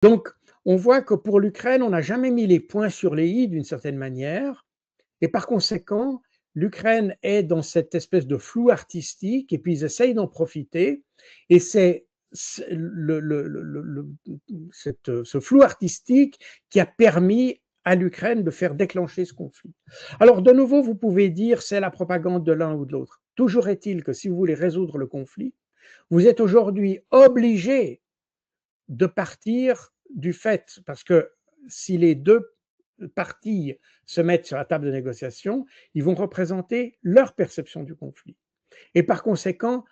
Donc, on voit que pour l'Ukraine, on n'a jamais mis les points sur les i d'une certaine manière et par conséquent, l'Ukraine est dans cette espèce de flou artistique et puis ils essayent d'en profiter et c'est ce flou artistique qui a permis à l'Ukraine de faire déclencher ce conflit. Alors de nouveau, vous pouvez dire c'est la propagande de l'un ou de l'autre. Toujours est-il que si vous voulez résoudre le conflit, vous êtes aujourd'hui obligé de partir du fait, parce que si les deux parties se mettent sur la table de négociation, ils vont représenter leur perception du conflit. Et par conséquent,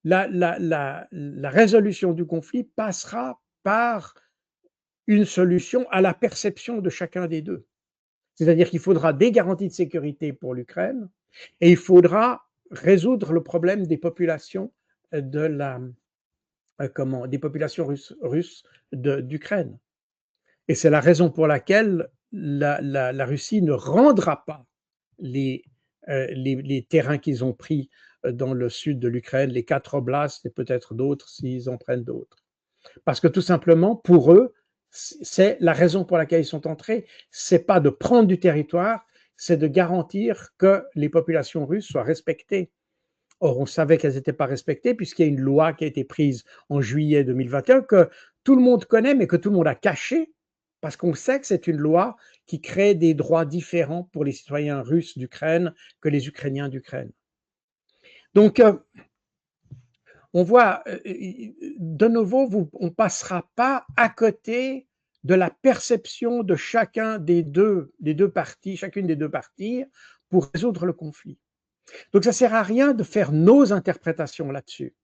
la résolution du conflit passera par une solution à la perception de chacun des deux. C'est-à-dire qu'il faudra des garanties de sécurité pour l'Ukraine et il faudra résoudre le problème des populations de la, des populations russes d'Ukraine. Et c'est la raison pour laquelle la Russie ne rendra pas les, les terrains qu'ils ont pris dans le sud de l'Ukraine, les 4 oblasts et peut-être d'autres s'ils en prennent d'autres. Parce que tout simplement, pour eux, c'est la raison pour laquelle ils sont entrés, c'est pas de prendre du territoire, c'est de garantir que les populations russes soient respectées. Or, on savait qu'elles n'étaient pas respectées puisqu'il y a une loi qui a été prise en juillet 2021 que tout le monde connaît mais que tout le monde a caché parce qu'on sait que c'est une loi qui crée des droits différents pour les citoyens russes d'Ukraine que les Ukrainiens d'Ukraine. Donc, on voit, de nouveau, on ne passera pas à côté de la perception de chacun des deux parties, chacune des deux parties, pour résoudre le conflit. Donc, ça ne sert à rien de faire nos interprétations là-dessus.